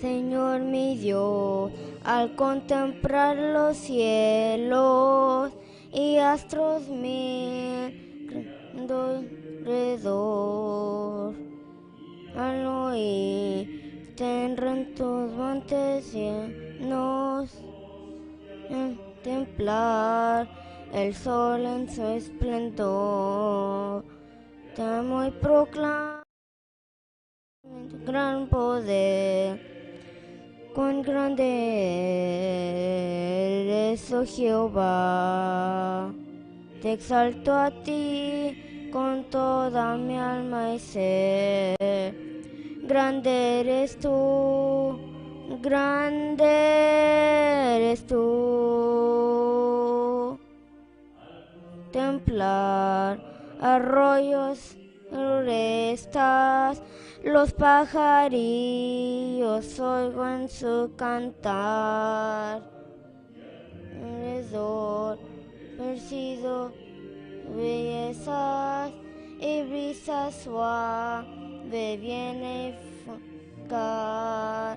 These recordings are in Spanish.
Señor mi Dios, al contemplar los cielos y astros mil alrededor, al oír tendrán tus montes llenos, contemplar el sol en su esplendor, te amo y proclamo tu gran poder. Cuán grande eres, oh Jehová, te exalto a ti con toda mi alma y ser. Grande eres tú, grande eres tú. Templar arroyos, florestas, los pajarillos oigo en su cantar. Alrededor percibo bellezas y brisa suave viene a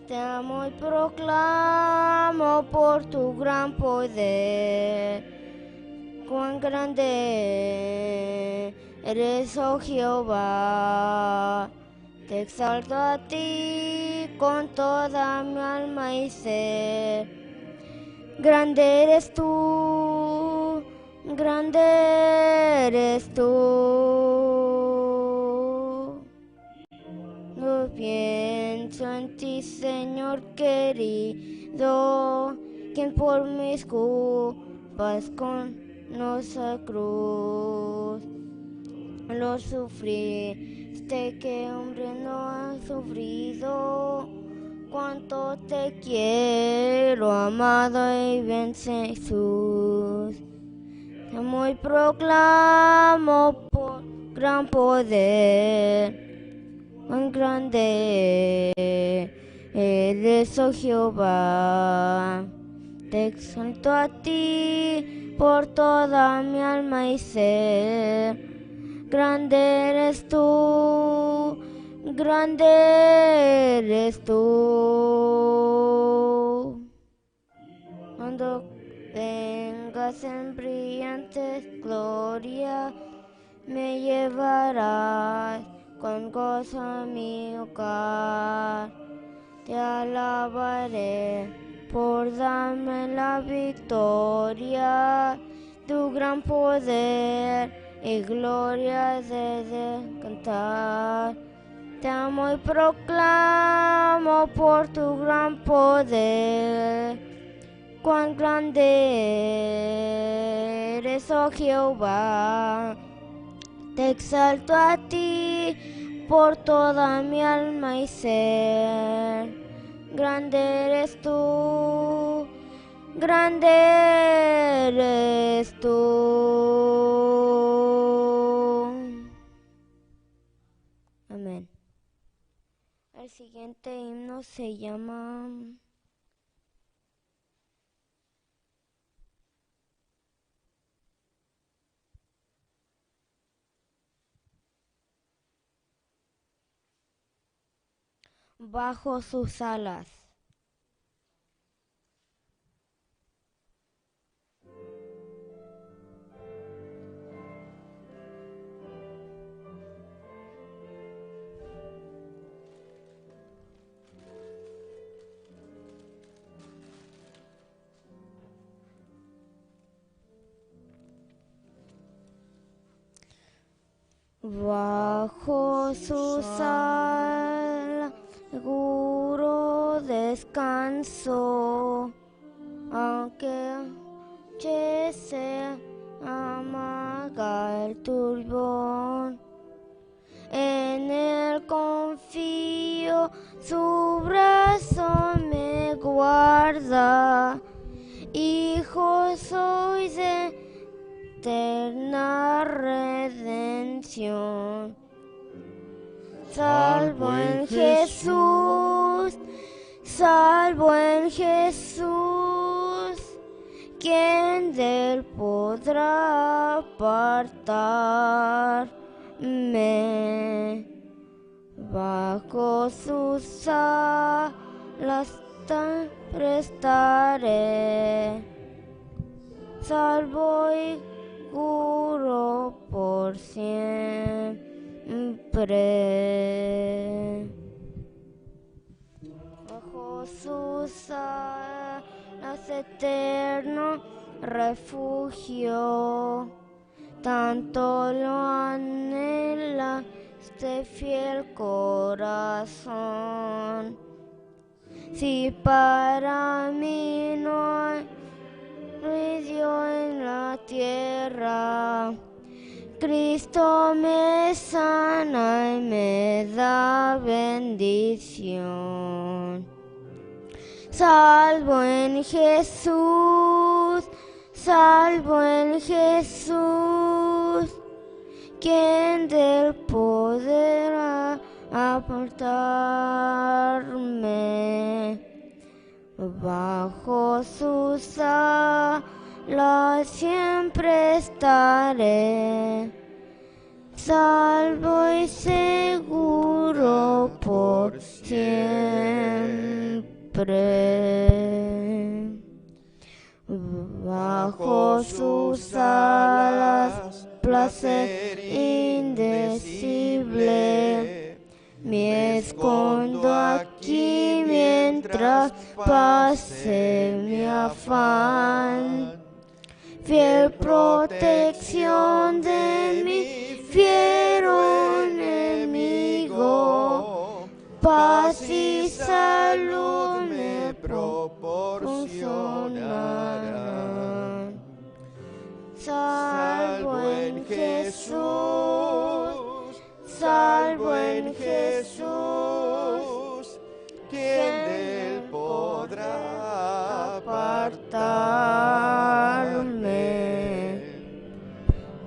te amo y proclamo por tu gran poder. Cuán grande eres, oh Jehová, te exalto a ti con toda mi alma y ser. Grande eres tú, grande eres tú. No pienso en ti, Señor querido, quien por mis culpas con nuestra cruz lo sufriste, que hombre no ha sufrido. Cuánto te quiero, amado y bien Jesús. Te amo y proclamo por gran poder. Cuán grande eres, oh Jehová. Te exalto a ti por toda mi alma y ser. Grande eres tú, grande eres tú. Cuando vengas en brillante gloria, me llevarás con gozo a mi hogar. Te alabaré por darme la victoria, tu gran poder y gloria de cantar. Te amo y proclamo por tu gran poder. Cuán grande eres, oh Jehová. Te exalto a ti por toda mi alma y ser. Grande eres tú, grande eres tú. Amén. El siguiente himno se llama Bajo sus alas. Bajo sus alas, seguro descanso, aunque se amaga el turbón. En él confío, su brazo me guarda, hijo soy de eterna redención. Salvo en Jesús, salvo en Jesús, ¿quién de él podrá apartarme? Bajo sus alas prestaré, salvo y juro por siempre. Bajo sus alas eterno refugio, tanto lo anhela este fiel corazón. Si para mí no hay remedio en la tierra, Cristo me sana y me da bendición. Salvo en Jesús, quien del poder apartarme. Bajo sus alas siempre estaré, salvo y seguro por siempre. Bajo sus alas placer indecible, me escondo aquí mientras pase mi afán. Fiel protección de mi fiero enemigo, paz y salud me proporcionarán. Salvo en Jesús, ¿quién de él podrá apartarme?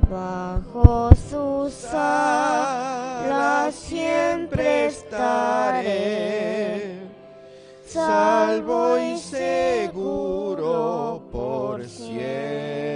Bajo sus alas siempre estaré, salvo y seguro por siempre.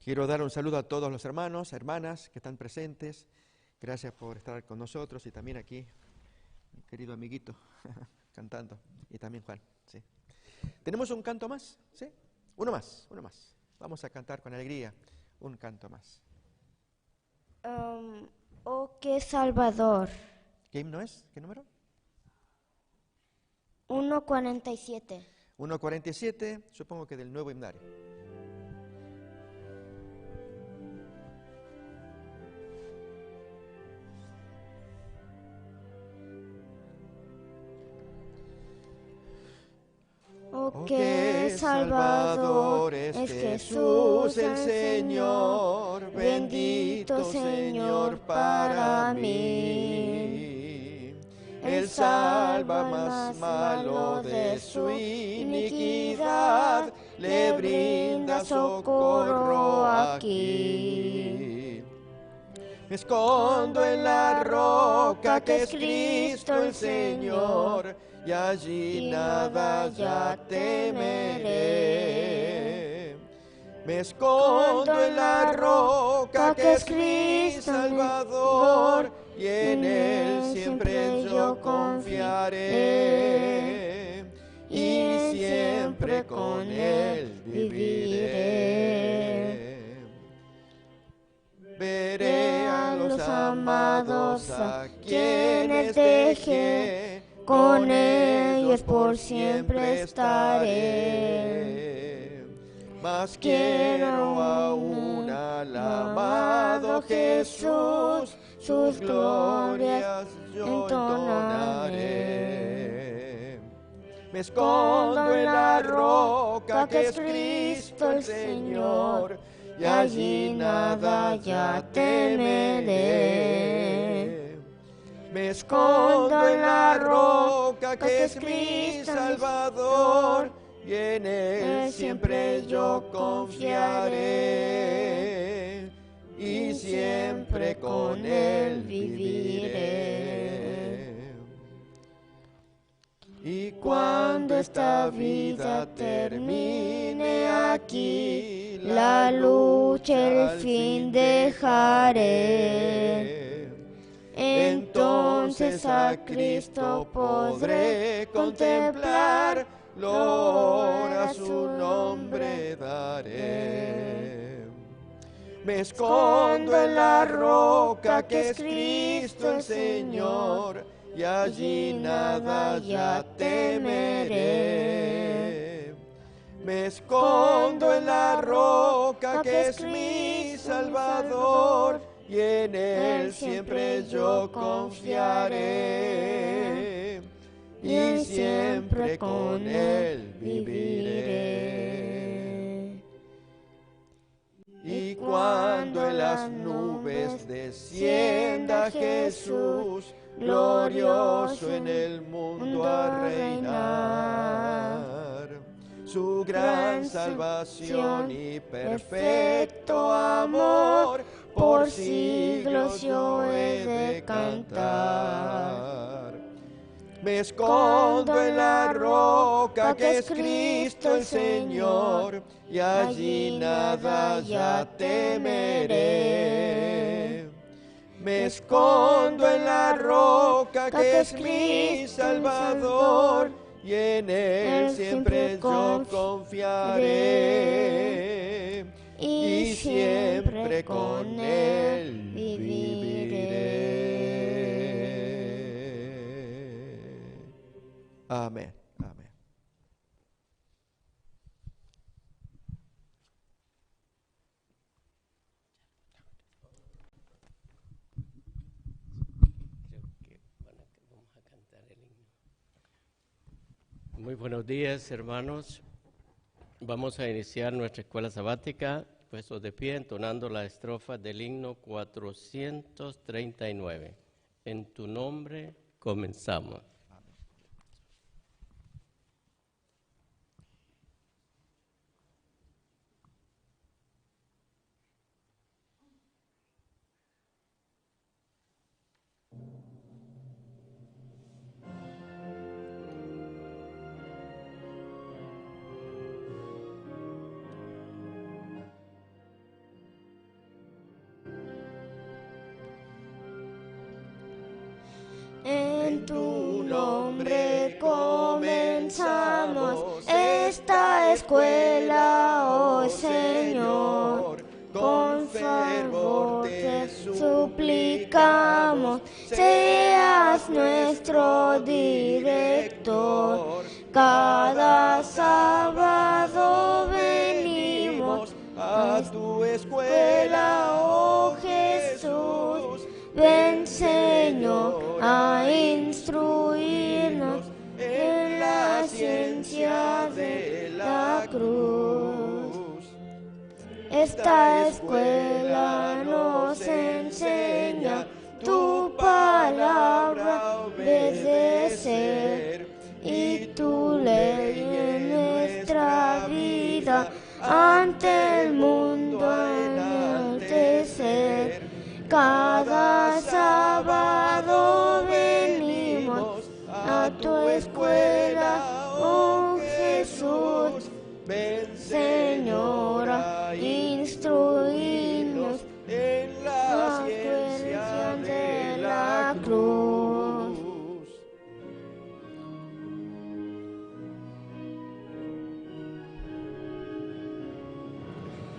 Quiero dar un saludo a todos los hermanos, hermanas que están presentes. Gracias por estar con nosotros y también aquí, mi querido amiguito, cantando. Y también Juan, sí. ¿Tenemos un canto más? ¿Sí? Uno más. Vamos a cantar con alegría un canto más. Oh, qué Salvador. ¿Qué himno es? ¿Qué número? 1:47. 1:47, supongo que del nuevo himnario. Oh, qué Salvador es Jesús el Señor, bendito Señor para mí. Él salva más malo de su iniquidad, le brinda socorro aquí. Me escondo en la roca que es Cristo el Señor, y allí nada ya temeré. Me escondo en la roca que es Cristo Salvador, y en Él siempre yo confiaré, y siempre con Él viviré. Veré a los amados a quienes dejé, con ellos por siempre estaré. Mas quiero aún al amado Jesús, sus glorias yo entonaré. Me escondo en la roca que es Cristo el Señor, y allí nada ya temeré. Me escondo en la roca que es Cristo Salvador, y en Él siempre yo confiaré, y siempre con Él viviré. Y cuando esta vida termine aquí, la lucha al fin dejaré. Entonces a Cristo podré contemplar, gloria a su nombre daré. Me escondo en la roca que es Cristo el Señor, y allí nada ya temeré. Me escondo en la roca que es mi Salvador, y en Él siempre yo confiaré, y siempre con Él viviré. Y cuando en las nubes descienda Jesús, glorioso en el mundo a reinar, su gran salvación y perfecto amor, por siglos yo he de cantar. Me escondo en la roca que es Cristo el Señor, y allí nada ya temeré. Me escondo en la roca que es mi Salvador, y en Él siempre yo confiaré, y siempre con Él viviré. Amén. Amén. Vamos a cantar el himno. Muy buenos días, hermanos. Vamos a iniciar nuestra escuela sabática, puestos de pie, entonando la estrofa del himno 439. En tu nombre comenzamos. En tu nombre comenzamos esta escuela, oh Señor. Con fervor te suplicamos, seas nuestro director. Cada sábado venimos a tu escuela, oh Jesús. Ven, Señor, a instruirnos en la ciencia de la cruz. Esta escuela nos enseña tu palabra obedecer y tu ley en nuestra vida ante el mundo enaltecer. Cada sábado venimos a tu escuela, oh Jesús. Ven, Señor, a instruirnos en la ciencia de la cruz.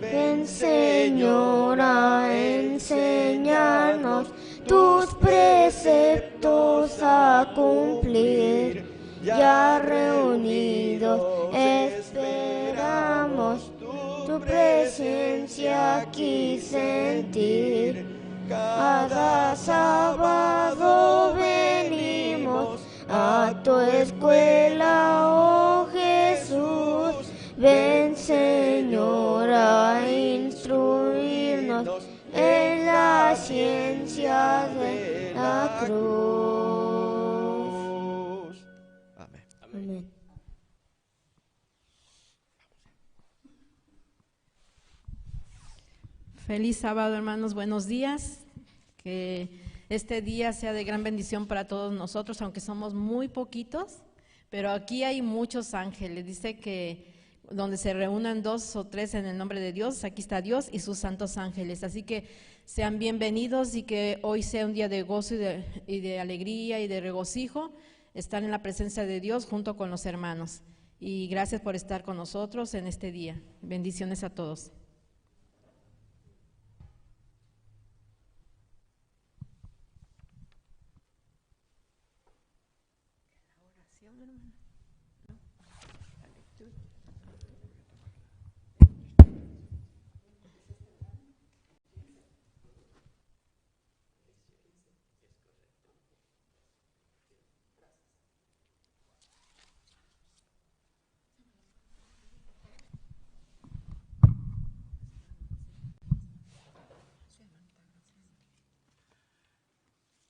Ven, Señor, a enseñarnos tus preceptos a cumplir. Ya reunidos esperamos tu presencia aquí sentir. Cada sábado venimos a tu escuela, oh Jesús. Ven, Señor, a instruirnos en la ciencia de la cruz. Amén. Amén. Feliz sábado, hermanos, buenos días. Que este día sea de gran bendición para todos nosotros, aunque somos muy poquitos, pero aquí hay muchos ángeles. Dice que donde se reúnan 2 o 3 en el nombre de Dios, aquí está Dios y sus santos ángeles. Así que sean bienvenidos y que hoy sea un día de gozo y de alegría y de regocijo, estar en la presencia de Dios junto con los hermanos. Y gracias por estar con nosotros en este día. Bendiciones a todos.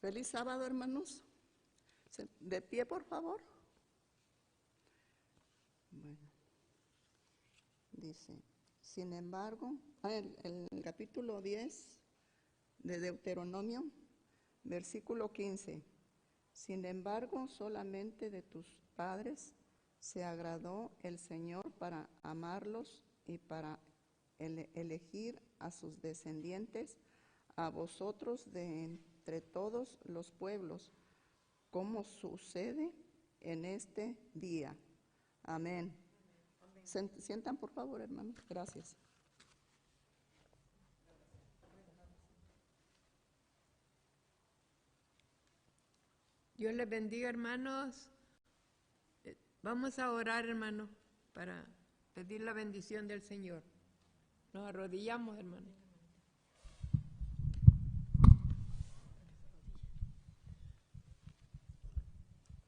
Feliz sábado, hermanos. De pie, por favor. Bueno, dice, sin embargo, el capítulo 10 de Deuteronomio, versículo 15. Sin embargo, solamente de tus padres se agradó el Señor para amarlos y para elegir a sus descendientes, a vosotros de entre todos los pueblos, como sucede en este día. Amén. Sientan, por favor, hermanos. Gracias. Dios les bendiga, hermanos. Vamos a orar, hermanos, para pedir la bendición del Señor. Nos arrodillamos, hermanos.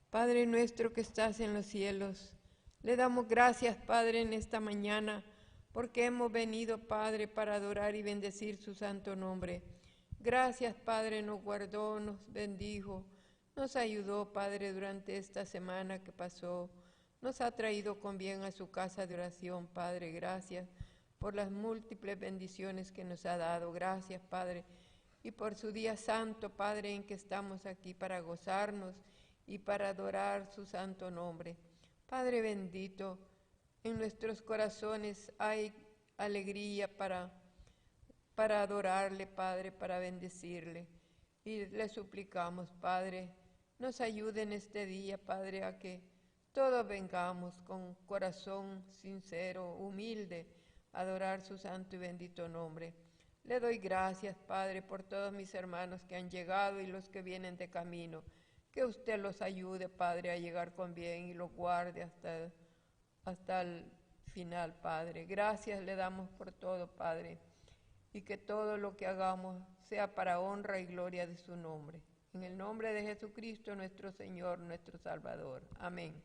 Padre nuestro que estás en los cielos, le damos gracias, Padre, en esta mañana, porque hemos venido, Padre, para adorar y bendecir su santo nombre. Gracias, Padre, nos guardó, nos bendijo, nos ayudó, Padre, durante esta semana que pasó. Nos ha traído con bien a su casa de oración, Padre. Gracias por las múltiples bendiciones que nos ha dado. Gracias, Padre, y por su día santo, Padre, en que estamos aquí para gozarnos y para adorar su santo nombre. Padre bendito, en nuestros corazones hay alegría para adorarle, Padre, para bendecirle. Y le suplicamos, Padre, nos ayude en este día, Padre, a que todos vengamos con corazón sincero, humilde, a adorar su santo y bendito nombre. Le doy gracias, Padre, por todos mis hermanos que han llegado y los que vienen de camino. Que usted los ayude, Padre, a llegar con bien y los guarde hasta el final, Padre. Gracias le damos por todo, Padre, y que todo lo que hagamos sea para honra y gloria de su nombre. En el nombre de Jesucristo, nuestro Señor, nuestro Salvador. Amén.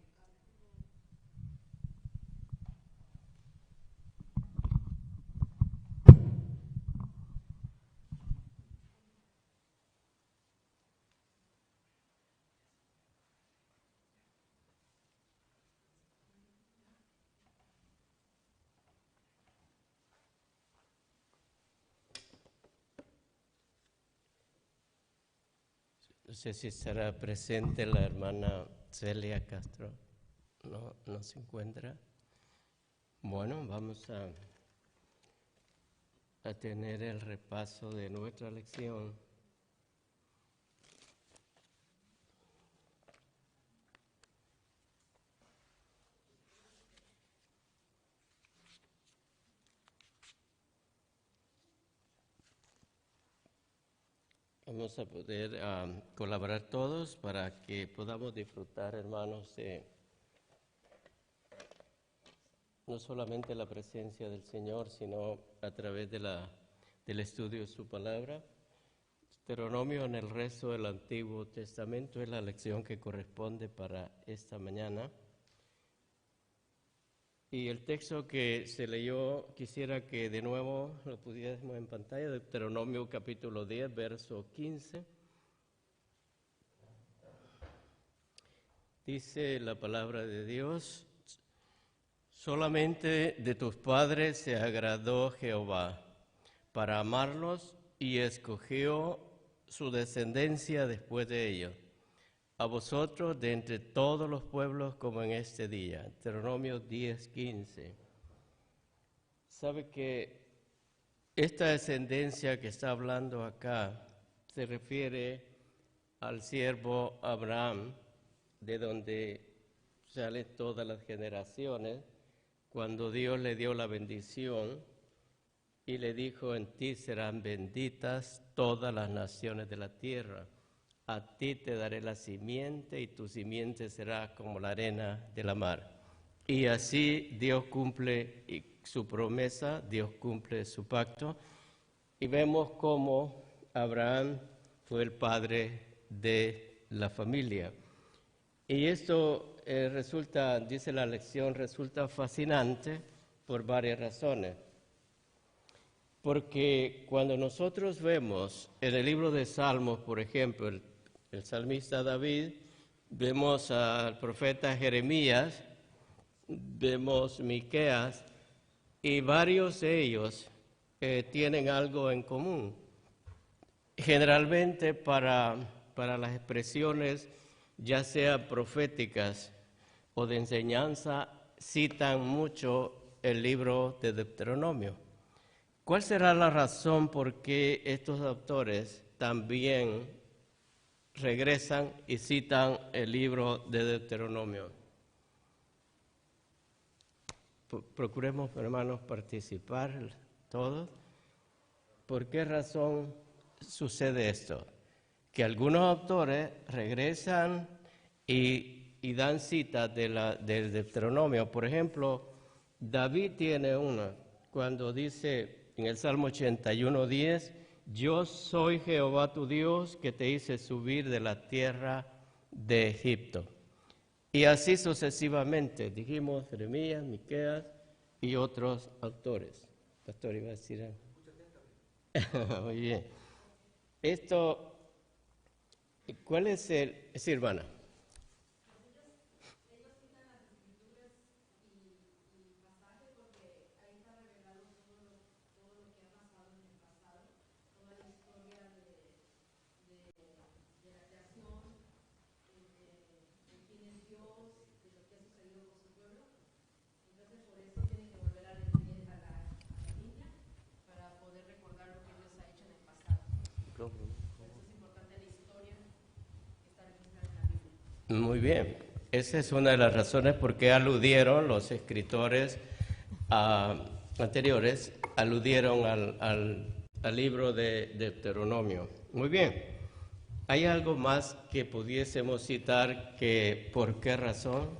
No sé si estará presente la hermana Celia Castro. No se encuentra. Bueno, vamos a tener el repaso de nuestra lección. Vamos a poder colaborar todos para que podamos disfrutar, hermanos, no solamente la presencia del Señor, sino a través del estudio de su palabra. Deuteronomio en el resto del Antiguo Testamento es la lección que corresponde para esta mañana. Y el texto que se leyó, quisiera que de nuevo lo pudiésemos en pantalla, Deuteronomio capítulo 10, verso 15. Dice la palabra de Dios: solamente de tus padres se agradó Jehová para amarlos y escogió su descendencia después de ellos, a vosotros de entre todos los pueblos como en este día. Deuteronomio 10:15. Sabe que esta descendencia que está hablando acá se refiere al siervo Abraham, de donde salen todas las generaciones, cuando Dios le dio la bendición y le dijo: en ti serán benditas todas las naciones de la tierra. A ti te daré la simiente y tu simiente será como la arena de la mar. Y así Dios cumple su promesa, Dios cumple su pacto. Y vemos cómo Abraham fue el padre de la familia. Y esto resulta, dice la lección, resulta fascinante por varias razones. Porque cuando nosotros vemos en el libro de Salmos, por ejemplo, el salmista David, vemos al profeta Jeremías, vemos Miqueas, y varios de ellos tienen algo en común. Generalmente para las expresiones, ya sea proféticas o de enseñanza, citan mucho el libro de Deuteronomio. ¿Cuál será la razón por qué estos autores también regresan y citan el libro de Deuteronomio? Procuremos, hermanos, participar todos. ¿Por qué razón sucede esto? Que algunos autores regresan y dan citas del Deuteronomio. Por ejemplo, David tiene una, cuando dice en el Salmo 81:10, yo soy Jehová tu Dios que te hice subir de la tierra de Egipto. Y así sucesivamente, dijimos Jeremías, Miqueas y otros autores. Pastor, iba a decir algo. Muy bien. Esto, ¿cuál es el...? Sí, hermana. Muy bien, esa es una de las razones por qué aludieron los escritores anteriores, aludieron al libro de Deuteronomio. Muy bien, ¿hay algo más que pudiésemos citar que por qué razón?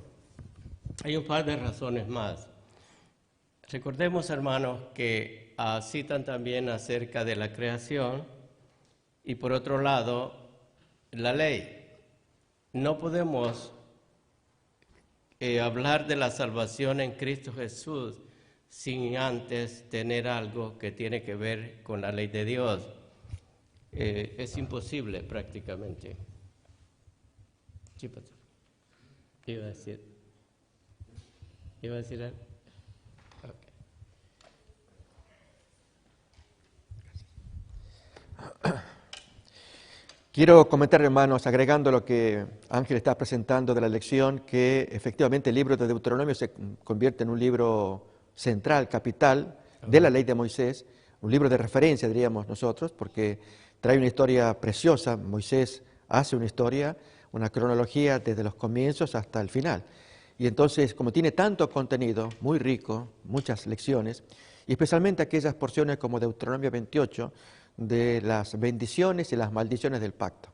Hay un par de razones más. Recordemos, hermanos, que citan también acerca de la creación y por otro lado, la ley. No podemos hablar de la salvación en Cristo Jesús sin antes tener algo que tiene que ver con la ley de Dios. Es imposible prácticamente. Sí, pastor. Iba a decir algo. Okay. Quiero comentar, hermanos, agregando lo que Ángel está presentando de la lección, que efectivamente el libro de Deuteronomio se convierte en un libro central, capital, de la ley de Moisés, un libro de referencia, diríamos nosotros, porque trae una historia preciosa. Moisés hace una historia, una cronología desde los comienzos hasta el final. Y entonces, como tiene tanto contenido, muy rico, muchas lecciones, y especialmente aquellas porciones como Deuteronomio 28, de las bendiciones y las maldiciones del pacto.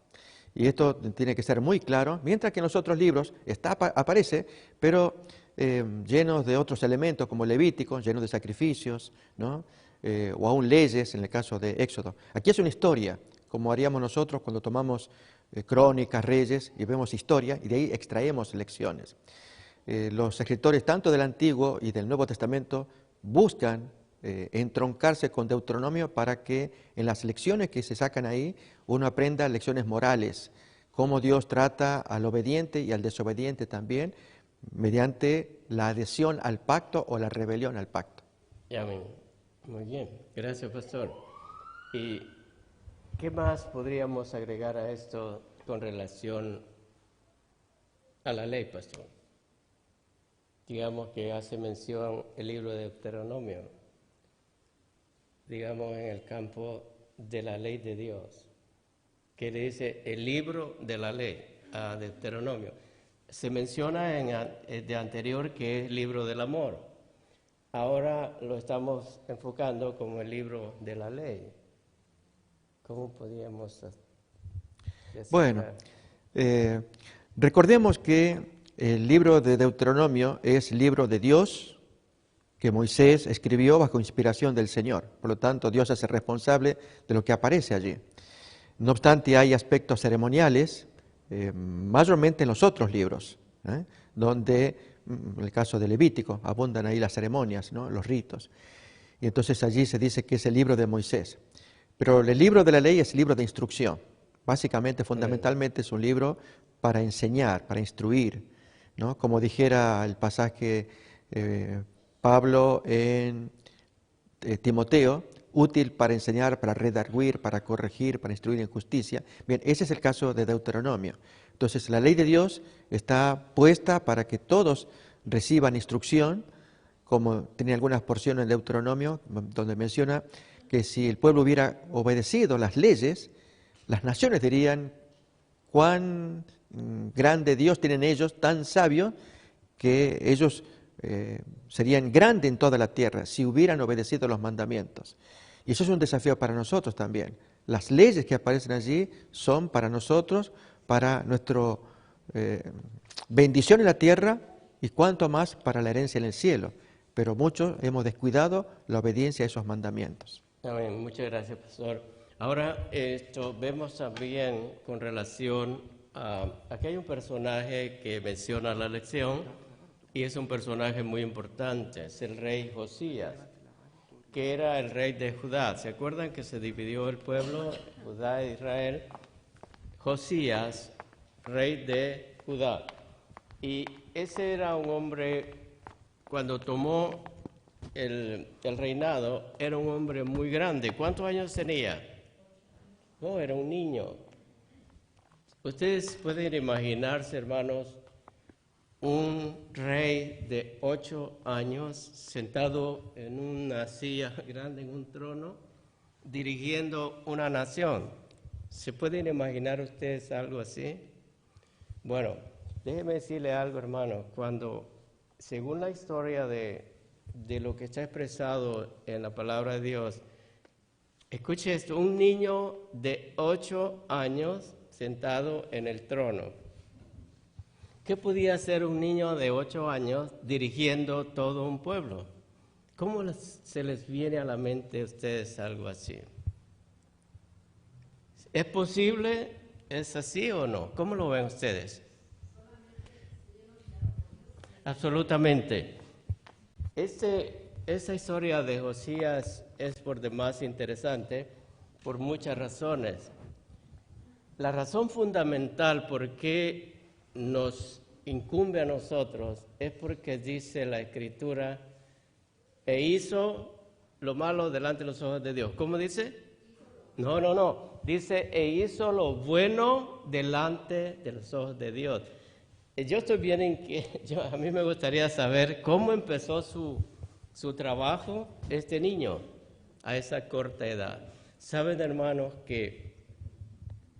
Y esto tiene que ser muy claro, mientras que en los otros libros aparece, pero llenos de otros elementos como Levítico, llenos de sacrificios, ¿no? O aún leyes en el caso de Éxodo. Aquí es una historia, como haríamos nosotros cuando tomamos crónicas, reyes, y vemos historia, y de ahí extraemos lecciones. Los escritores tanto del Antiguo y del Nuevo Testamento buscan entroncarse con Deuteronomio para que en las lecciones que se sacan ahí uno aprenda lecciones morales, cómo Dios trata al obediente y al desobediente también, mediante la adhesión al pacto o la rebelión al pacto. Amén. Muy bien, gracias, pastor. ¿Y qué más podríamos agregar a esto con relación a la ley, pastor. Digamos que hace mención el libro de Deuteronomio, digamos en el campo de la ley de Dios, que le dice el libro de la ley a Deuteronomio. Se menciona de anterior que es el libro del amor. Ahora lo estamos enfocando como el libro de la ley. ¿Cómo podríamos decir? Bueno, recordemos que el libro de Deuteronomio es libro de Dios que Moisés escribió bajo inspiración del Señor. Por lo tanto, Dios es el responsable de lo que aparece allí. No obstante, hay aspectos ceremoniales, mayormente en los otros libros, donde, en el caso de Levítico, abundan ahí las ceremonias, ¿no? Los ritos. Y entonces allí se dice que es el libro de Moisés. Pero el libro de la ley es libro de instrucción. Básicamente, fundamentalmente, es un libro para enseñar, para instruir, ¿no? Como dijera el pasaje Pablo en Timoteo, útil para enseñar, para redarguir, para corregir, para instruir en justicia. Bien, ese es el caso de Deuteronomio. Entonces, la ley de Dios está puesta para que todos reciban instrucción, como tiene algunas porciones en Deuteronomio, donde menciona que si el pueblo hubiera obedecido las leyes, las naciones dirían cuán grande Dios tienen ellos, tan sabio, que ellos serían grandes en toda la tierra si hubieran obedecido los mandamientos. Y eso es un desafío para nosotros también. Las leyes que aparecen allí son para nosotros, para nuestra bendición en la tierra y cuanto más para la herencia en el cielo. Pero muchos hemos descuidado la obediencia a esos mandamientos. Amén. Muchas gracias, pastor. Ahora, vemos también con relación a... Aquí hay un personaje que menciona la lección y es un personaje muy importante, es el rey Josías, que era el rey de Judá. ¿Se acuerdan que se dividió el pueblo, Judá e Israel? Josías, rey de Judá. Y ese era un hombre, cuando tomó el reinado, era un hombre muy grande. ¿Cuántos años tenía? No, era un niño. Ustedes pueden imaginarse, hermanos, un rey de 8 años sentado en una silla grande, en un trono, dirigiendo una nación. ¿Se pueden imaginar ustedes algo así? Bueno, déjeme decirle algo, hermano. Cuando, según la historia de lo que está expresado en la palabra de Dios, escuche esto, un niño de 8 años sentado en el trono. ¿Qué podía hacer un niño de 8 años dirigiendo todo un pueblo? ¿Cómo se les viene a la mente a ustedes algo así? ¿Es posible? ¿Es así o no? ¿Cómo lo ven ustedes? Absolutamente. Esa historia de Josías es por demás interesante por muchas razones. La razón fundamental por qué nos incumbe a nosotros es porque dice la Escritura, e hizo lo malo delante de los ojos de Dios. ¿Cómo dice? No. Dice, e hizo lo bueno delante de los ojos de Dios. Yo estoy bien en que, a mí me gustaría saber cómo empezó su trabajo este niño a esa corta edad. Saben, hermanos, que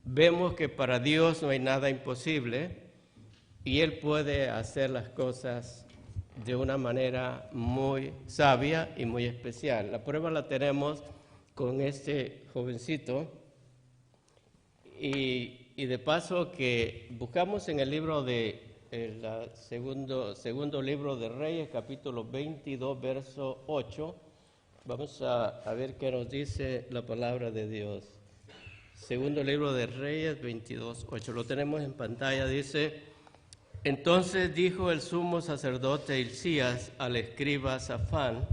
vemos que para Dios no hay nada imposible y Él puede hacer las cosas de una manera muy sabia y muy especial. La prueba la tenemos con este jovencito y de paso que buscamos en el libro de el segundo libro de Reyes, capítulo 22, verso 8. Vamos a ver qué nos dice la palabra de Dios. Segundo libro de Reyes, 22, 8. Lo tenemos en pantalla. Dice, entonces dijo el sumo sacerdote Hilcías al escriba Safán,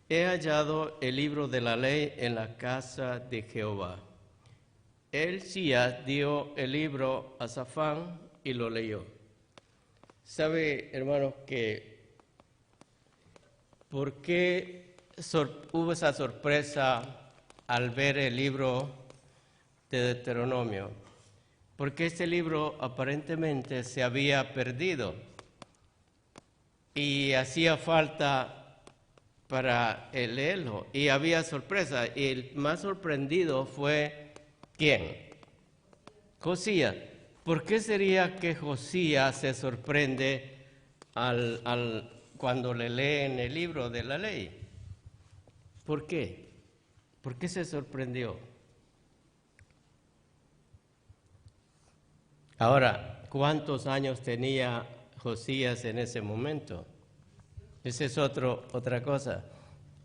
he hallado el libro de la ley en la casa de Jehová. Hilcías dio el libro a Safán y lo leyó. ¿Sabe, hermanos, que por qué hubo esa sorpresa al ver el libro de Deuteronomio? porque este libro aparentemente se había perdido y hacía falta para leerlo, y había sorpresa, y el más sorprendido fue ¿quién? Josías. ¿Por qué sería que Josías se sorprende cuando le leen el libro de la ley? ¿Por qué? ¿Por qué se sorprendió? Ahora, ¿cuántos años tenía Josías en ese momento? Esa es otra cosa.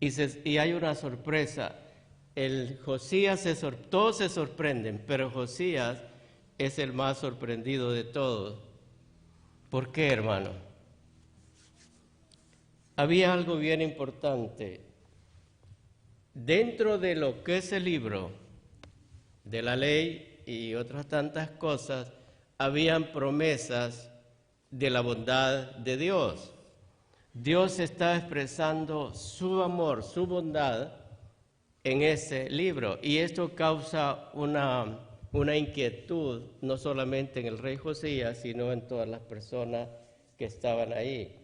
Y hay una sorpresa. Todos se sorprenden, pero Josías es el más sorprendido de todos. ¿Por qué, hermano? Había algo bien importante. Dentro de lo que es el libro de la ley y otras tantas cosas, habían promesas de la bondad de Dios. Dios está expresando su amor, su bondad en ese libro, y esto causa una inquietud no solamente en el rey Josías, sino en todas las personas que estaban ahí.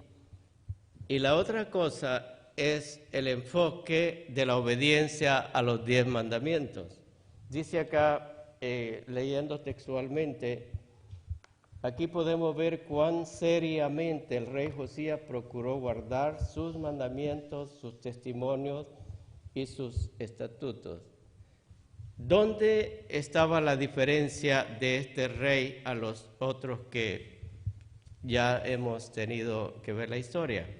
Y la otra cosa es el enfoque de la obediencia a los 10 mandamientos. Dice acá, leyendo textualmente, aquí podemos ver cuán seriamente el rey Josías procuró guardar sus mandamientos, sus testimonios y sus estatutos. ¿Dónde estaba la diferencia de este rey a los otros que ya hemos tenido que ver la historia?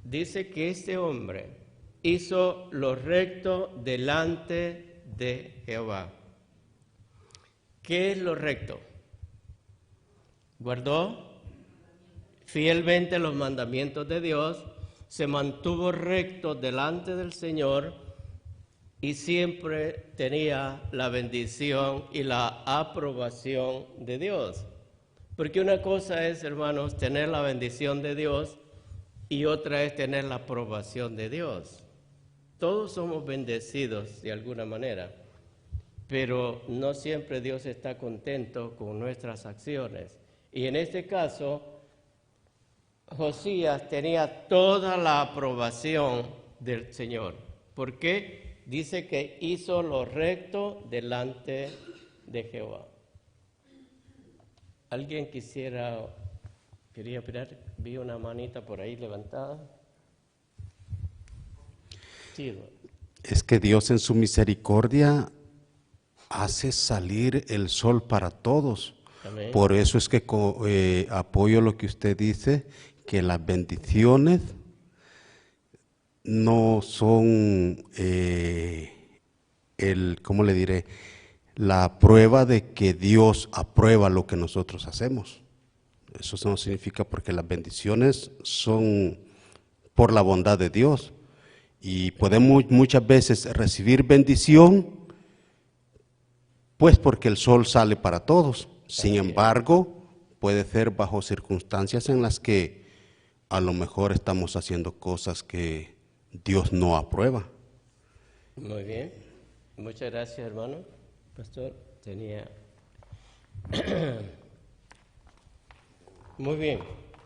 Dice que este hombre hizo lo recto delante de Jehová. ¿Qué es lo recto? Guardó fielmente los mandamientos de Dios, se mantuvo recto delante del Señor y siempre tenía la bendición y la aprobación de Dios. Porque una cosa es, hermanos, tener la bendición de Dios y otra es tener la aprobación de Dios. Todos somos bendecidos de alguna manera, pero no siempre Dios está contento con nuestras acciones. Y en este caso, Josías tenía toda la aprobación del Señor. ¿Por qué? Dice que hizo lo recto delante de Jehová. ¿Alguien quería opinar? Vi una manita por ahí levantada. Sí. Es que Dios en su misericordia hace salir el sol para todos. Amén. Por eso es que apoyo lo que usted dice, que las bendiciones no son ¿cómo le diré? La prueba de que Dios aprueba lo que nosotros hacemos. Eso no significa, porque las bendiciones son por la bondad de Dios. Y podemos muchas veces recibir bendición, pues porque el sol sale para todos. Sin embargo, puede ser bajo circunstancias en las que a lo mejor estamos haciendo cosas que Dios no aprueba. Muy bien. Muchas gracias, hermano. Pastor, Muy bien.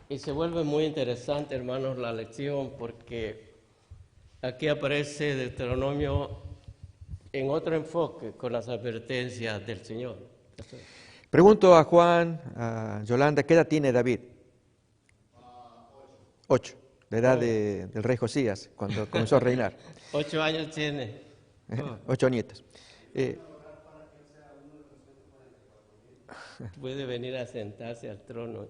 Y se vuelve muy interesante, hermanos, la lección, porque aquí aparece Deuteronomio en otro enfoque con las advertencias del Señor. Pastor. Pregunto a Juan, a Yolanda, ¿qué edad tiene David? 8, la edad del rey Josías, cuando comenzó a reinar. 8 años tiene. 8 nietos. Puede venir a sentarse al trono.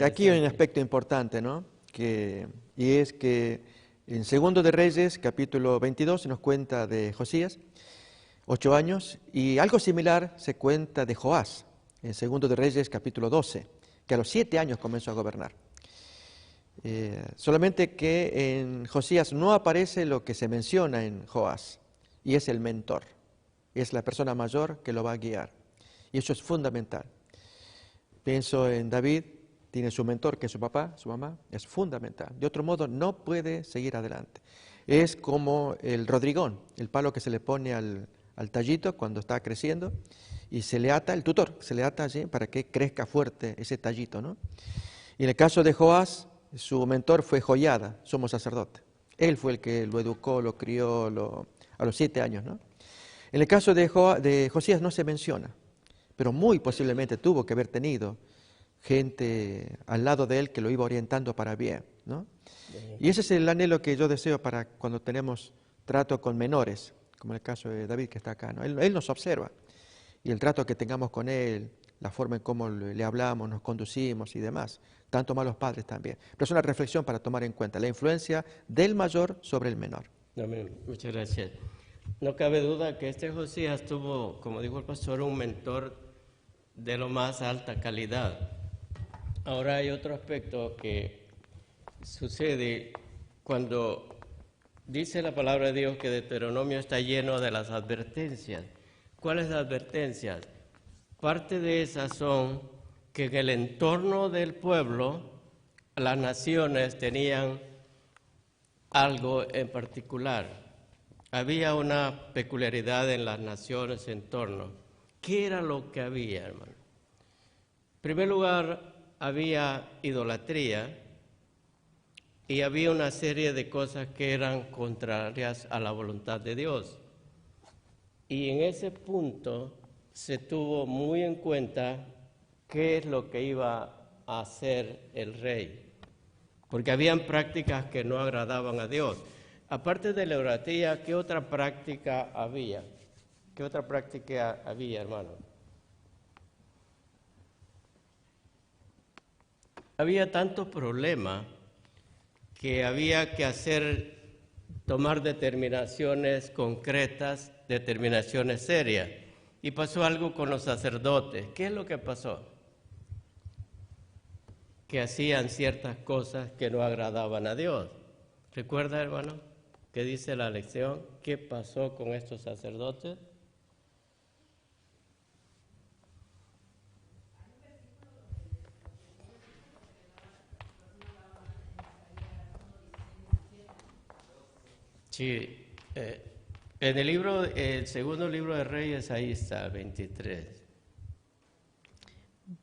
Aquí hay un aspecto importante, ¿no? Y es que en Segundo de Reyes, capítulo 22, se nos cuenta de Josías, 8 años, y algo similar se cuenta de Joás, en Segundo de Reyes, capítulo 12, que a los 7 años comenzó a gobernar. Solamente que en Josías no aparece lo que se menciona en Joás, y es el mentor, es la persona mayor que lo va a guiar. Y eso es fundamental. Pienso en David, tiene su mentor, que es su papá, su mamá, es fundamental. De otro modo, no puede seguir adelante. Es como el rodrigón, el palo que se le pone al tallito cuando está creciendo, y se le ata, el tutor, se le ata allí para que crezca fuerte ese tallito, ¿no? Y en el caso de Joás, su mentor fue Joiada, sumo sacerdote. Él fue el que lo educó, lo crió a los 7 años, ¿no? En el caso de Josías no se menciona, pero muy posiblemente tuvo que haber tenido gente al lado de él que lo iba orientando para bien, ¿no? Y ese es el anhelo que yo deseo para cuando tenemos trato con menores, como en el caso de David que está acá, ¿no? Él nos observa, y el trato que tengamos con él, la forma en cómo le hablamos, nos conducimos y demás, tanto más los padres también. Pero es una reflexión para tomar en cuenta la influencia del mayor sobre el menor. Amén. Muchas gracias. No cabe duda que este Josías tuvo, como dijo el pastor, un mentor de lo más alta calidad. Ahora hay otro aspecto que sucede cuando dice la palabra de Dios que Deuteronomio está lleno de las advertencias. ¿Cuáles advertencias? Parte de esas son que en el entorno del pueblo las naciones tenían algo en particular. Había una peculiaridad en las naciones en torno. ¿Qué era lo que había, hermano? En primer lugar, había idolatría y había una serie de cosas que eran contrarias a la voluntad de Dios. Y en ese punto se tuvo muy en cuenta qué es lo que iba a hacer el rey, porque habían prácticas que no agradaban a Dios. Aparte de la idolatría, ¿qué otra práctica había? ¿Qué otra práctica había, hermano? Había tantos problemas que había que tomar determinaciones concretas, determinaciones serias. Y pasó algo con los sacerdotes. ¿Qué es lo que pasó? Que hacían ciertas cosas que no agradaban a Dios. ¿Recuerda, hermano, qué dice la lección? ¿Qué pasó con estos sacerdotes? Sí, en el segundo libro de Reyes, ahí está, 23.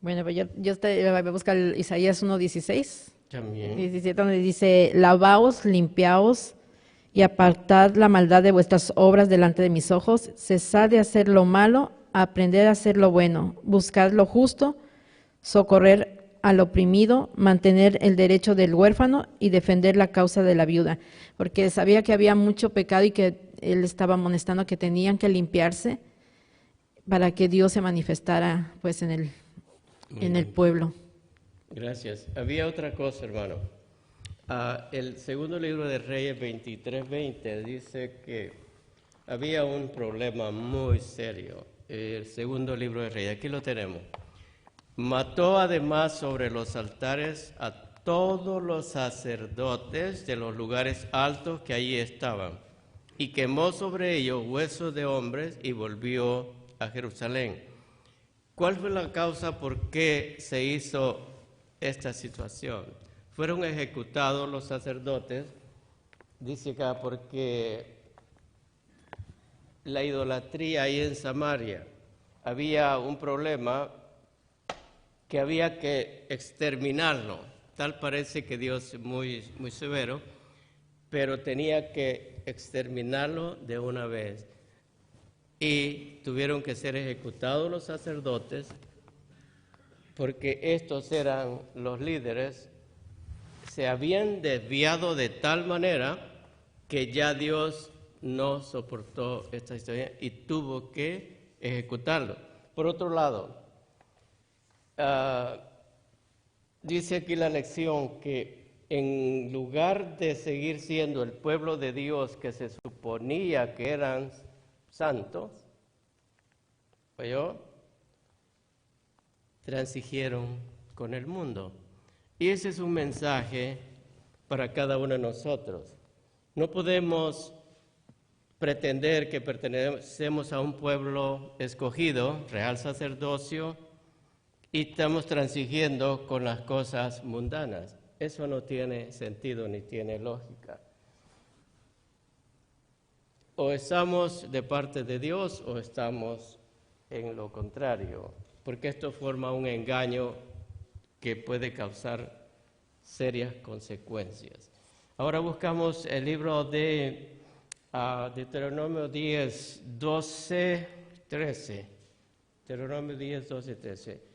Bueno, pues yo voy a buscar Isaías 1:16. También. 17, donde dice: lavaos, limpiaos y apartad la maldad de vuestras obras delante de mis ojos, cesad de hacer lo malo, aprended a hacer lo bueno, buscad lo justo, socorrer al oprimido, mantener el derecho del huérfano y defender la causa de la viuda, porque sabía que había mucho pecado y que él estaba amonestando que tenían que limpiarse para que Dios se manifestara pues en el pueblo. Gracias. Había otra cosa, hermano. El segundo libro de Reyes 23:20 dice que había un problema muy serio. El segundo libro de Reyes, aquí lo tenemos. Mató además sobre los altares a todos los sacerdotes de los lugares altos que allí estaban, y quemó sobre ellos huesos de hombres y volvió a Jerusalén. ¿Cuál fue la causa por qué se hizo esta situación? Fueron ejecutados los sacerdotes, dice acá, porque la idolatría ahí en Samaria, había un problema que había que exterminarlo. Tal parece que Dios es muy severo, pero tenía que exterminarlo de una vez. Y tuvieron que ser ejecutados los sacerdotes, porque estos eran los líderes, se habían desviado de tal manera que ya Dios no soportó esta historia y tuvo que ejecutarlo. Por otro lado, dice aquí la lección que en lugar de seguir siendo el pueblo de Dios que se suponía que eran santos, ¿oyó? Transigieron con el mundo. Y ese es un mensaje para cada uno de nosotros. No podemos pretender que pertenecemos a un pueblo escogido, real sacerdocio, y estamos transigiendo con las cosas mundanas. Eso no tiene sentido ni tiene lógica. O estamos de parte de Dios o estamos en lo contrario, porque esto forma un engaño que puede causar serias consecuencias. Ahora buscamos el libro de Deuteronomio 10, 12, 13. Deuteronomio 10, 12, 13.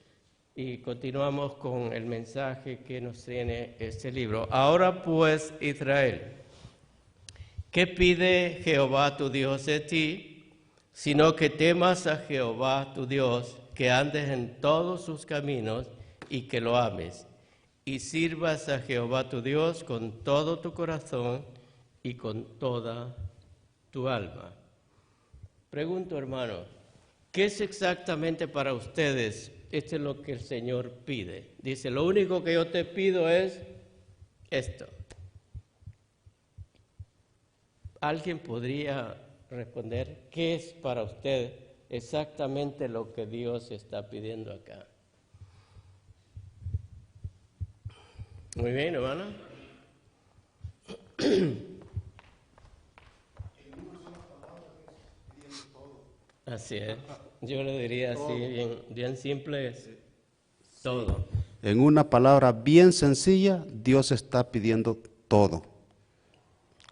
Y continuamos con el mensaje que nos tiene este libro. Ahora pues, Israel, ¿qué pide Jehová tu Dios de ti? Sino que temas a Jehová tu Dios, que andes en todos sus caminos y que lo ames, y sirvas a Jehová tu Dios con todo tu corazón y con toda tu alma. Pregunto, hermano, ¿qué es exactamente para ustedes? Esto es lo que el Señor pide. Dice, lo único que yo te pido es esto. ¿Alguien podría responder qué es para usted exactamente lo que Dios está pidiendo acá? Muy bien, hermano. Así es. Yo lo diría así, bien simple, es todo. En una palabra bien sencilla, Dios está pidiendo todo.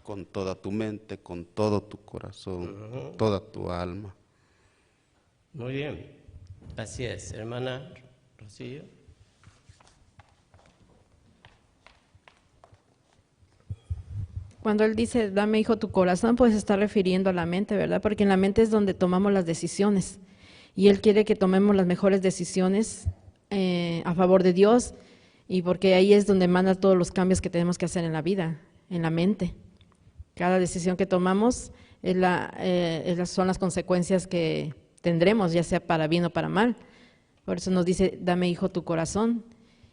Con toda tu mente, con todo tu corazón, toda tu alma. Muy bien. Así es, hermana Rocío. Cuando él dice, dame hijo tu corazón, pues se está refiriendo a la mente, ¿verdad? Porque en la mente es donde tomamos las decisiones. Y él quiere que tomemos las mejores decisiones a favor de Dios, y porque ahí es donde manda todos los cambios que tenemos que hacer en la vida, en la mente. Cada decisión que tomamos son las consecuencias que tendremos, ya sea para bien o para mal. Por eso nos dice, dame hijo tu corazón.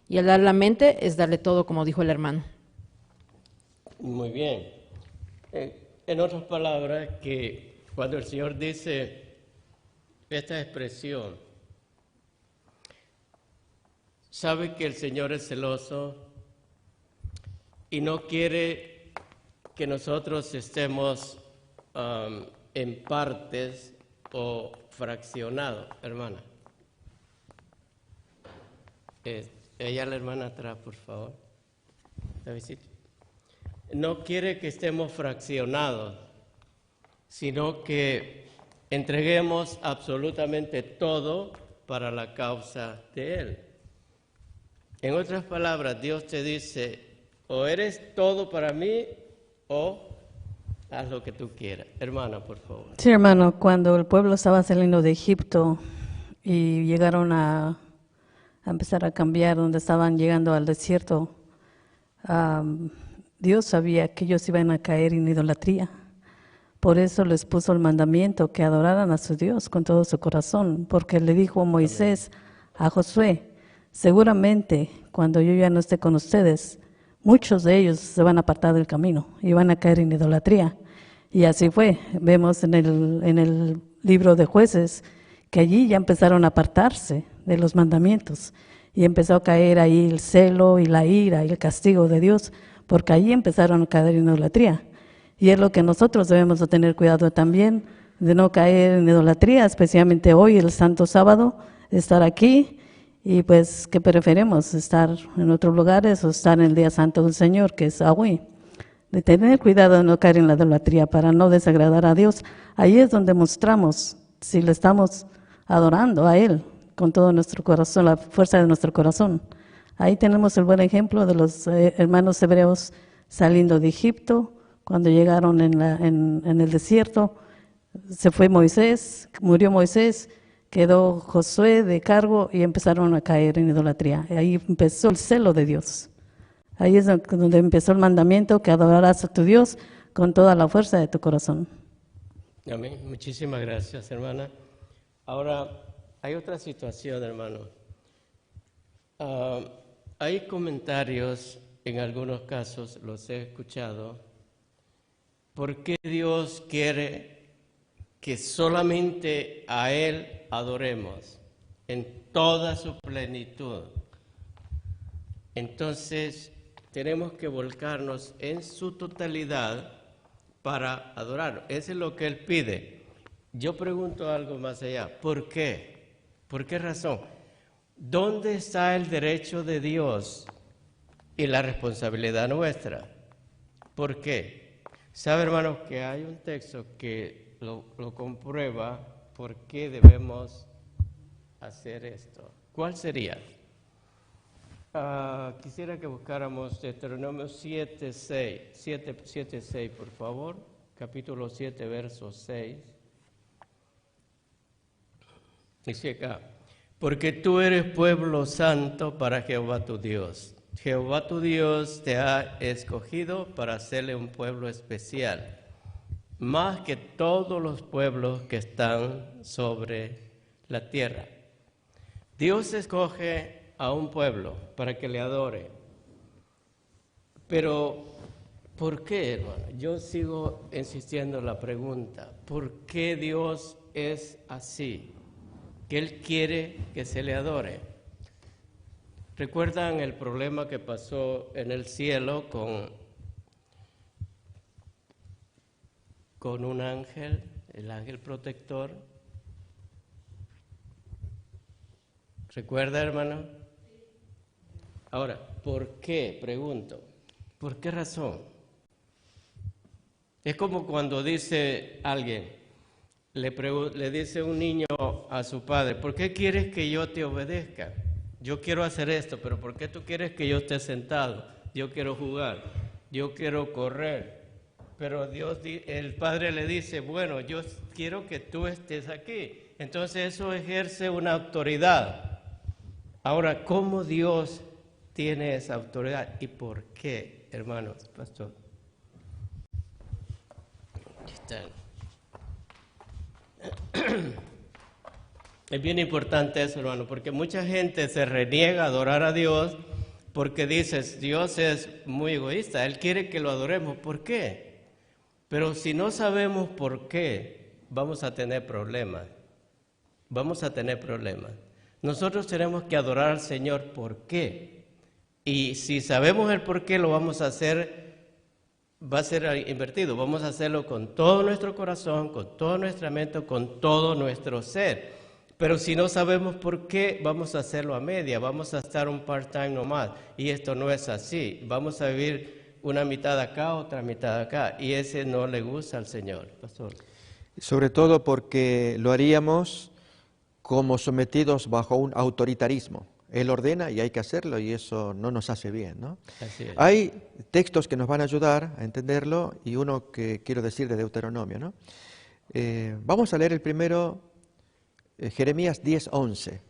Y al dar la mente es darle todo, como dijo el hermano. Muy bien. En otras palabras, que cuando el Señor dice esta expresión, sabe que el Señor es celoso y no quiere que nosotros estemos en partes o fraccionados, hermana. Ella, la hermana atrás, por favor. La visita. No quiere que estemos fraccionados, sino que entreguemos absolutamente todo para la causa de Él. En otras palabras, Dios te dice, o eres todo para mí, o haz lo que tú quieras. Hermana, por favor. Sí, hermano, cuando el pueblo estaba saliendo de Egipto y llegaron a empezar a cambiar, donde estaban llegando al desierto, Dios sabía que ellos iban a caer en idolatría. Por eso les puso el mandamiento que adoraran a su Dios con todo su corazón, porque le dijo Moisés a Josué, seguramente cuando yo ya no esté con ustedes, muchos de ellos se van a apartar del camino y van a caer en idolatría. Y así fue. Vemos en el libro de Jueces que allí ya empezaron a apartarse de los mandamientos y empezó a caer ahí el celo y la ira y el castigo de Dios, porque allí empezaron a caer en idolatría. Y es lo que nosotros debemos de tener cuidado también, de no caer en idolatría, especialmente hoy, el Santo Sábado, estar aquí, y pues que preferimos estar en otros lugares o estar en el Día Santo del Señor, que es hoy. De tener cuidado de no caer en la idolatría para no desagradar a Dios. Ahí es donde mostramos si le estamos adorando a Él con todo nuestro corazón, la fuerza de nuestro corazón. Ahí tenemos el buen ejemplo de los hermanos hebreos saliendo de Egipto. Cuando llegaron en el desierto, se fue Moisés, murió Moisés, quedó Josué de cargo y empezaron a caer en idolatría. Y ahí empezó el celo de Dios. Ahí es donde empezó el mandamiento que adorarás a tu Dios con toda la fuerza de tu corazón. Amén. Muchísimas gracias, hermana. Ahora, hay otra situación, hermano. Hay comentarios, en algunos casos los he escuchado. ¿Por qué Dios quiere que solamente a Él adoremos en toda su plenitud? Entonces, tenemos que volcarnos en su totalidad para adorar. Eso es lo que Él pide. yo pregunto algo más allá. ¿Por qué? ¿Por qué razón? ¿Dónde está el derecho de Dios y la responsabilidad nuestra? ¿Por qué? ¿Sabe, hermanos, que hay un texto que lo comprueba por qué debemos hacer esto? ¿Cuál sería? Quisiera que buscáramos Deuteronomio 7:6, por favor. Capítulo 7, verso 6. Dice acá: porque tú eres pueblo santo para Jehová tu Dios. Jehová tu Dios te ha escogido para hacerle un pueblo especial, más que todos los pueblos que están sobre la tierra. Dios escoge a un pueblo para que le adore. Pero, ¿por qué, hermano? Yo sigo insistiendo en la pregunta. ¿Por qué Dios es así? Que Él quiere que se le adore. ¿Recuerdan el problema que pasó en el cielo con un ángel, el ángel protector? ¿Recuerda, hermano? Ahora, ¿por qué? Pregunto. ¿Por qué razón? Es como cuando dice alguien, le dice un niño a su padre: ¿por qué quieres que yo te obedezca? Yo quiero hacer esto, pero ¿por qué tú quieres que yo esté sentado? Yo quiero jugar, yo quiero correr. Pero el padre le dice: bueno, yo quiero que tú estés aquí. Entonces eso ejerce una autoridad. Ahora, ¿cómo Dios tiene esa autoridad y por qué, hermanos? Pastor. Aquí está. Es bien importante eso, hermano, porque mucha gente se reniega a adorar a Dios porque dices: Dios es muy egoísta, Él quiere que lo adoremos. ¿Por qué? Pero si no sabemos por qué, vamos a tener problemas. Vamos a tener problemas. Nosotros tenemos que adorar al Señor ¿por qué? Y si sabemos el por qué, lo vamos a hacer, va a ser invertido. Vamos a hacerlo con todo nuestro corazón, con toda nuestra mente, con todo nuestro ser. Pero si no sabemos por qué, vamos a hacerlo a media, vamos a estar un part-time nomás. Y esto no es así. Vamos a vivir una mitad acá, otra mitad acá. Y ese no le gusta al Señor, pastor. Sobre todo porque lo haríamos como sometidos bajo un autoritarismo. Él ordena y hay que hacerlo y eso no nos hace bien, ¿no? Así es. Hay textos que nos van a ayudar a entenderlo y uno que quiero decir de Deuteronomio, ¿no? Vamos a leer el primero, Jeremías 10:11.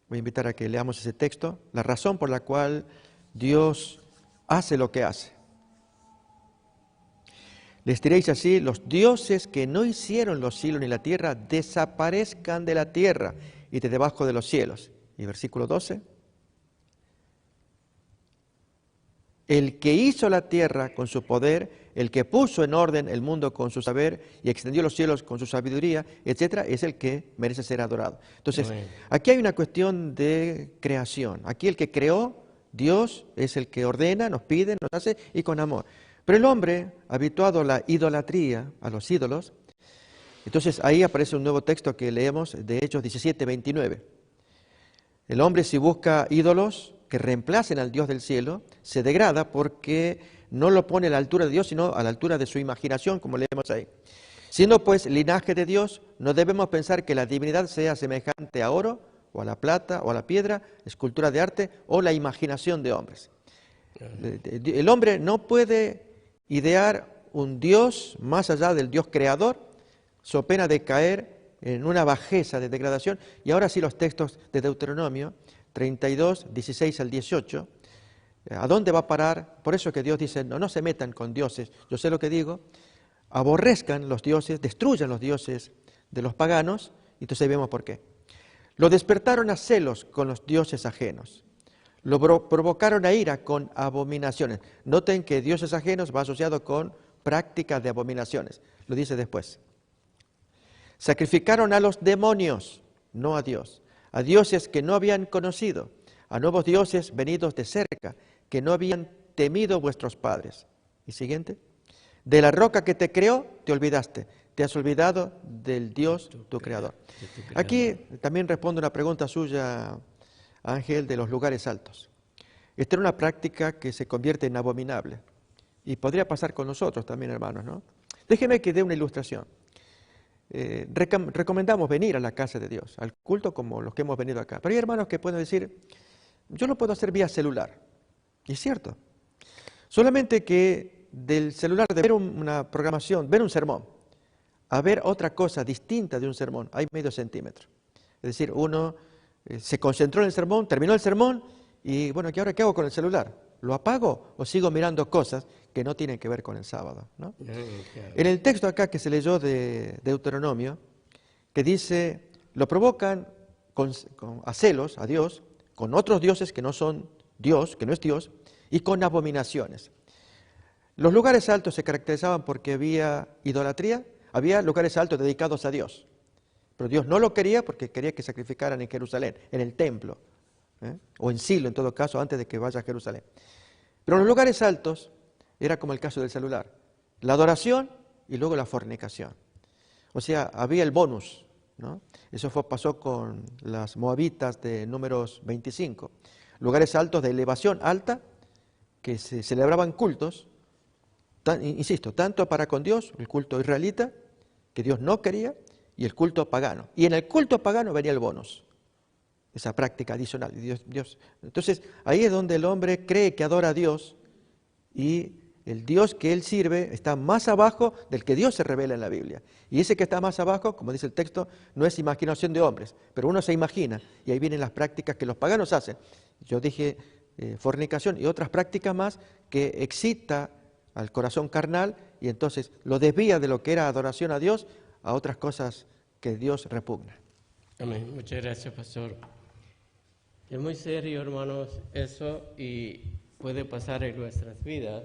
Voy a invitar a que leamos ese texto, la razón por la cual Dios hace lo que hace. Les diréis así: los dioses que no hicieron los cielos ni la tierra desaparezcan de la tierra y de debajo de los cielos. Y versículo 12. El que hizo la tierra con su poder, el que puso en orden el mundo con su saber y extendió los cielos con su sabiduría, etcétera, es el que merece ser adorado. Entonces, aquí hay una cuestión de creación. Aquí el que creó, Dios, es el que ordena, nos pide, nos hace y con amor. Pero el hombre, habituado a la idolatría, a los ídolos, entonces ahí aparece un nuevo texto que leemos de Hechos 17:29. El hombre, si busca ídolos que reemplacen al Dios del cielo, se degrada porque no lo pone a la altura de Dios, sino a la altura de su imaginación, como leemos ahí. Siendo pues linaje de Dios, no debemos pensar que la divinidad sea semejante a oro, o a la plata, o a la piedra, escultura de arte, o la imaginación de hombres. El hombre no puede idear un Dios más allá del Dios creador, so pena de caer en una bajeza de degradación. Y ahora sí los textos de Deuteronomio 32, 16 al 18. ¿A dónde va a parar? Por eso que Dios dice: no se metan con dioses. Yo sé lo que digo. Aborrezcan los dioses, destruyan los dioses de los paganos. Y entonces ahí vemos por qué. Lo despertaron a celos con los dioses ajenos. Lo provocaron a ira con abominaciones. Noten que dioses ajenos va asociado con prácticas de abominaciones. Lo dice después. Sacrificaron a los demonios, no a Dios, a dioses que no habían conocido, a nuevos dioses venidos de cerca, que no habían temido vuestros padres. Y siguiente. De la roca que te creó, te olvidaste. te has olvidado del Dios, tu Creador. Aquí también respondo una pregunta suya, Ángel, de los lugares altos. Esta era una práctica que se convierte en abominable. Y podría pasar con nosotros también, hermanos, ¿no? Déjeme que dé una ilustración. Recomendamos venir a la casa de Dios, al culto como los que hemos venido acá. Pero hay hermanos que pueden decir, yo lo puedo hacer vía celular. Y es cierto. Solamente que del celular, de ver una programación, ver un sermón, a ver otra cosa distinta de un sermón, hay medio centímetro. Es decir, uno se concentró en el sermón, terminó el sermón y bueno, ¿y ahora qué hago con el celular? ¿Lo apago o sigo mirando cosas que no tienen que ver con el sábado, ¿no? En el texto acá que se leyó de Deuteronomio, que dice, lo provocan a celos a Dios, con otros dioses que no son Dios, que no es Dios, y con abominaciones. Los lugares altos se caracterizaban porque había idolatría, había lugares altos dedicados a Dios. Pero Dios no lo quería porque quería que sacrificaran en Jerusalén, en el templo, o en Silo en todo caso, antes de que vaya a Jerusalén. Pero los lugares altos era como el caso del celular, la adoración y luego la fornicación. O sea, había el bonus, ¿no? Eso pasó con las moabitas de Números 25. Lugares altos de elevación alta que se celebraban cultos, insisto, tanto para con Dios, el culto israelita, que Dios no quería, y el culto pagano. Y en el culto pagano venía el bonus, esa práctica adicional. Dios. Entonces, ahí es donde el hombre cree que adora a Dios y el Dios que él sirve está más abajo del que Dios se revela en la Biblia. Y ese que está más abajo, como dice el texto, no es imaginación de hombres, pero uno se imagina y ahí vienen las prácticas que los paganos hacen. Yo dije fornicación y otras prácticas más que excita al corazón carnal y entonces lo desvía de lo que era adoración a Dios a otras cosas que Dios repugna. Amén. Muchas gracias, pastor. Es muy serio, hermanos, eso, y puede pasar en nuestras vidas.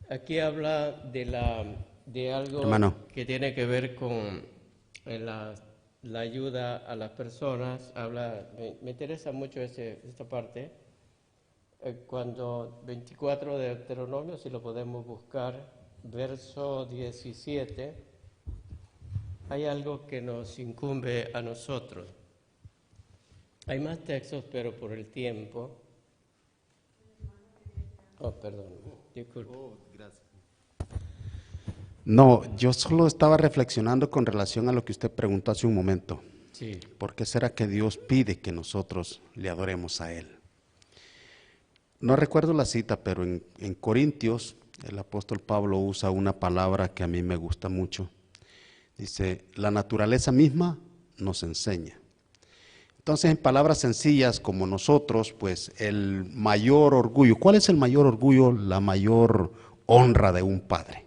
Aquí habla de algo, hermano, que tiene que ver con la ayuda a las personas. Me interesa mucho esta parte. Cuando 24 de Deuteronomio, si lo podemos buscar, verso 17, hay algo que nos incumbe a nosotros. Hay más textos, pero por el tiempo. Oh, perdón, disculpe. Gracias. No, yo solo estaba reflexionando con relación a lo que usted preguntó hace un momento. Sí. ¿Por qué será que Dios pide que nosotros le adoremos a Él? No recuerdo la cita, pero en Corintios el apóstol Pablo usa una palabra que a mí me gusta mucho. Dice, la naturaleza misma nos enseña. Entonces, en palabras sencillas, como nosotros, pues el mayor orgullo, ¿cuál es el mayor orgullo, la mayor honra de un padre?